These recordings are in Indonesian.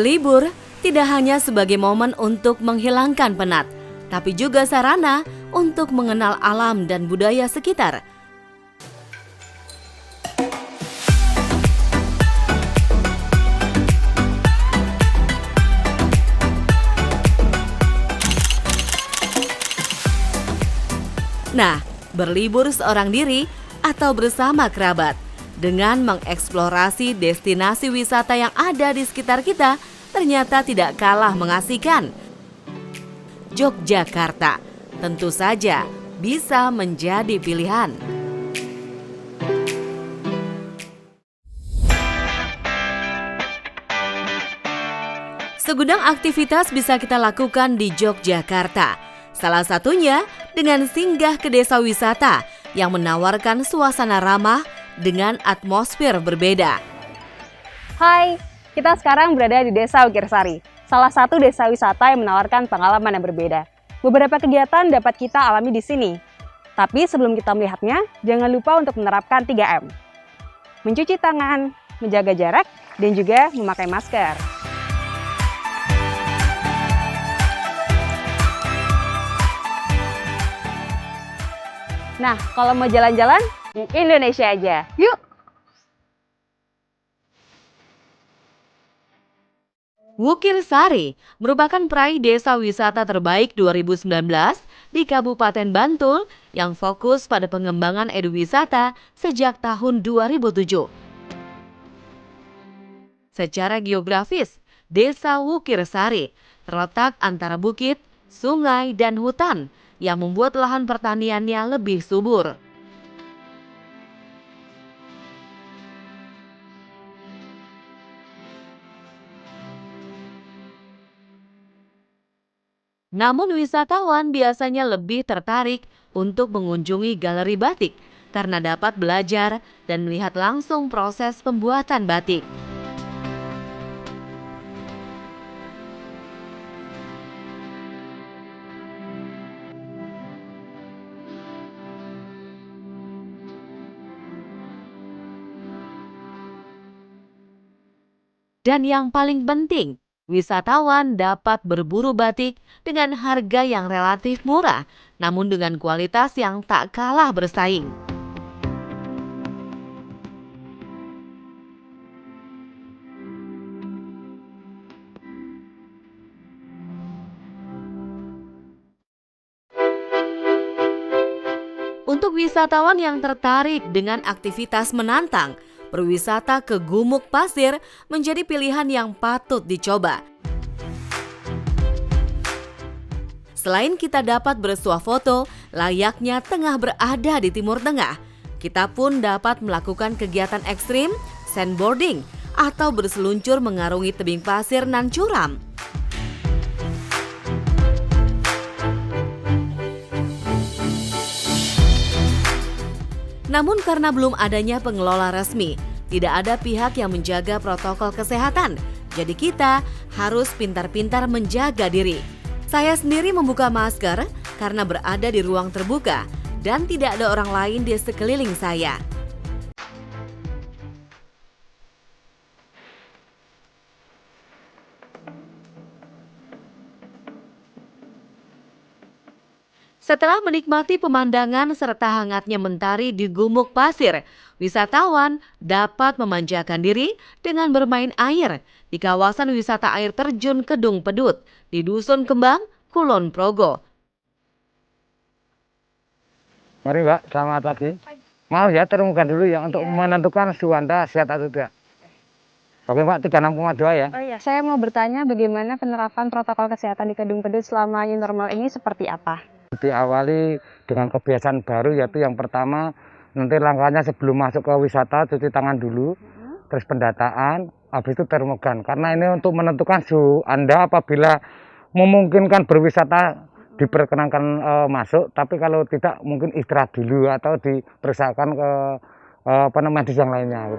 Berlibur tidak hanya sebagai momen untuk menghilangkan penat, tapi juga sarana untuk mengenal alam dan budaya sekitar. Nah, berlibur seorang diri atau bersama kerabat dengan mengeksplorasi destinasi wisata yang ada di sekitar kita ternyata tidak kalah mengasihkan. Yogyakarta tentu saja bisa menjadi pilihan. Segudang aktivitas bisa kita lakukan di Yogyakarta. Salah satunya dengan singgah ke desa wisata yang menawarkan suasana ramah dengan atmosfer berbeda. Hai, kita sekarang berada di Desa Wukirsari, salah satu desa wisata yang menawarkan pengalaman yang berbeda. Beberapa kegiatan dapat kita alami di sini. Tapi sebelum kita melihatnya, jangan lupa untuk menerapkan 3M. Mencuci tangan, menjaga jarak, dan juga memakai masker. Nah, kalau mau jalan-jalan, di Indonesia aja. Yuk! Wukirsari merupakan peraih desa wisata terbaik 2019 di Kabupaten Bantul yang fokus pada pengembangan eduwisata sejak tahun 2007. Secara geografis, Desa Wukirsari terletak antara bukit, sungai, dan hutan yang membuat lahan pertaniannya lebih subur. Namun wisatawan biasanya lebih tertarik untuk mengunjungi galeri batik karena dapat belajar dan melihat langsung proses pembuatan batik. Dan yang paling penting, wisatawan dapat berburu batik dengan harga yang relatif murah, namun dengan kualitas yang tak kalah bersaing. Untuk wisatawan yang tertarik dengan aktivitas menantang, berwisata ke Gumuk Pasir menjadi pilihan yang patut dicoba. Selain kita dapat bersuah foto layaknya tengah berada di Timur Tengah, kita pun dapat melakukan kegiatan ekstrim, sandboarding, atau berseluncur mengarungi tebing pasir nan curam. Namun karena belum adanya pengelola resmi, tidak ada pihak yang menjaga protokol kesehatan. Jadi kita harus pintar-pintar menjaga diri. Saya sendiri membuka masker karena berada di ruang terbuka dan tidak ada orang lain di sekeliling saya. Setelah menikmati pemandangan serta hangatnya mentari di Gumuk Pasir, wisatawan dapat memanjakan diri dengan bermain air di kawasan wisata air terjun Kedung Pedut di Dusun Kembang, Kulon Progo. Mari Mbak, selamat pagi. Maaf ya, terungkan dulu ya untuk menentukan suhu Anda sehat atau tidak. Oke Mbak, 36,2 ya. Oh iya, saya mau bertanya bagaimana penerapan protokol kesehatan di Kedung Pedut selama new normal ini seperti apa? Diawali dengan kebiasaan baru, yaitu yang pertama nanti langkahnya sebelum masuk ke wisata cuci tangan dulu, terus pendataan, habis itu termogan. Karena ini untuk menentukan suhu Anda apabila memungkinkan berwisata diperkenankan masuk, tapi kalau tidak mungkin istirahat dulu atau diperiksakan ke medis yang lainnya.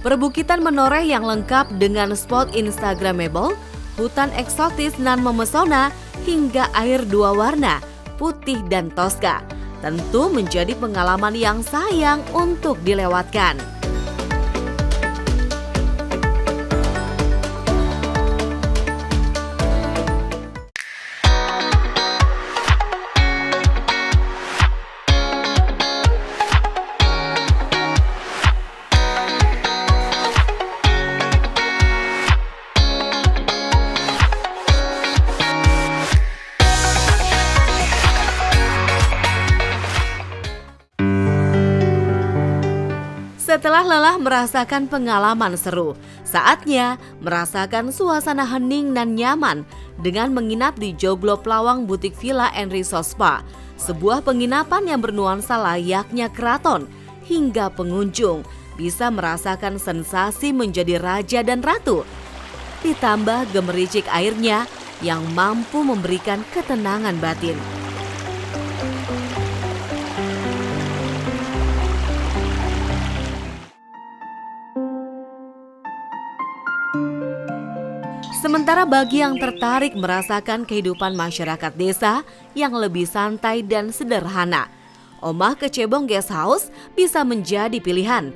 Perbukitan menoreh yang lengkap dengan spot instagramable, hutan eksotis nan memesona, hingga air dua warna, putih dan toska, tentu menjadi pengalaman yang sayang untuk dilewatkan. Setelah lelah merasakan pengalaman seru, saatnya merasakan suasana hening dan nyaman dengan menginap di Joglo Plawang Butik Villa and Resort Spa, sebuah penginapan yang bernuansa layaknya keraton, hingga pengunjung bisa merasakan sensasi menjadi raja dan ratu. Ditambah gemericik airnya yang mampu memberikan ketenangan batin. Sementara bagi yang tertarik merasakan kehidupan masyarakat desa yang lebih santai dan sederhana, Omah Kecebong Guest House bisa menjadi pilihan.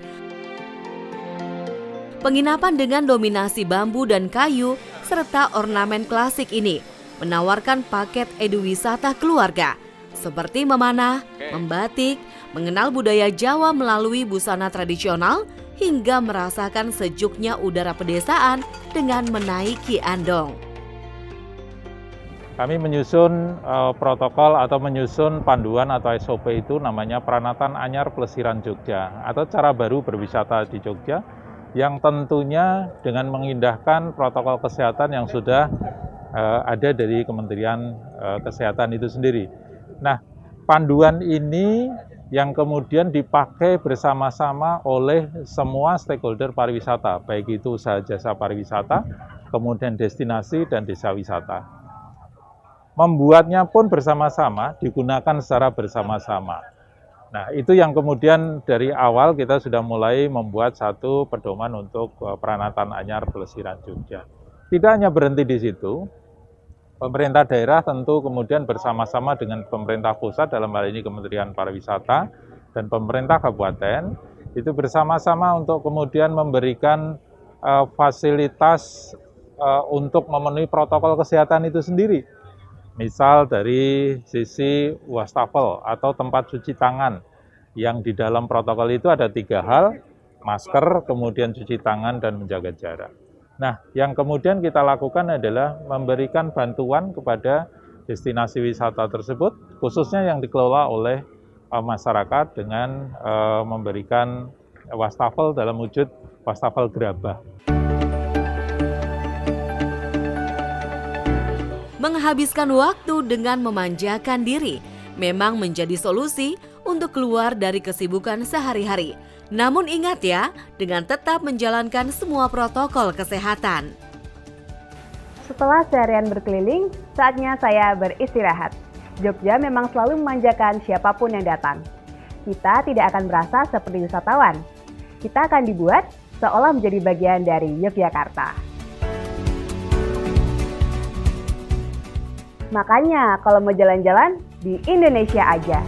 Penginapan dengan dominasi bambu dan kayu serta ornamen klasik ini menawarkan paket eduwisata keluarga seperti memanah, membatik, mengenal budaya Jawa melalui busana tradisional, hingga merasakan sejuknya udara pedesaan dengan menaiki andong. Kami menyusun protokol atau menyusun panduan atau SOP itu namanya Pranatan Anyar Plesiran Jogja atau cara baru berwisata di Jogja yang tentunya dengan mengindahkan protokol kesehatan yang sudah ada dari Kementerian Kesehatan itu sendiri. Nah, panduan ini yang kemudian dipakai bersama-sama oleh semua stakeholder pariwisata, baik itu usaha jasa pariwisata, kemudian destinasi dan desa wisata. Membuatnya pun bersama-sama, digunakan secara bersama-sama. Nah, itu yang kemudian dari awal kita sudah mulai membuat satu pedoman untuk Pranatan Anyar Plesiran Jogja. Tidak hanya berhenti di situ, pemerintah daerah tentu kemudian bersama-sama dengan pemerintah pusat, dalam hal ini Kementerian Pariwisata dan pemerintah kabupaten, itu bersama-sama untuk kemudian memberikan fasilitas untuk memenuhi protokol kesehatan itu sendiri. Misal dari sisi wastafel atau tempat cuci tangan, yang di dalam protokol itu ada 3 hal, masker, kemudian cuci tangan, dan menjaga jarak. Nah, yang kemudian kita lakukan adalah memberikan bantuan kepada destinasi wisata tersebut, khususnya yang dikelola oleh masyarakat dengan memberikan wastafel dalam wujud wastafel gerabah. Menghabiskan waktu dengan memanjakan diri memang menjadi solusi untuk keluar dari kesibukan sehari-hari. Namun ingat ya, dengan tetap menjalankan semua protokol kesehatan. Setelah seharian berkeliling, saatnya saya beristirahat. Jogja memang selalu memanjakan siapapun yang datang. Kita tidak akan merasa seperti wisatawan. Kita akan dibuat seolah menjadi bagian dari Yogyakarta. Makanya kalau mau jalan-jalan, di Indonesia aja.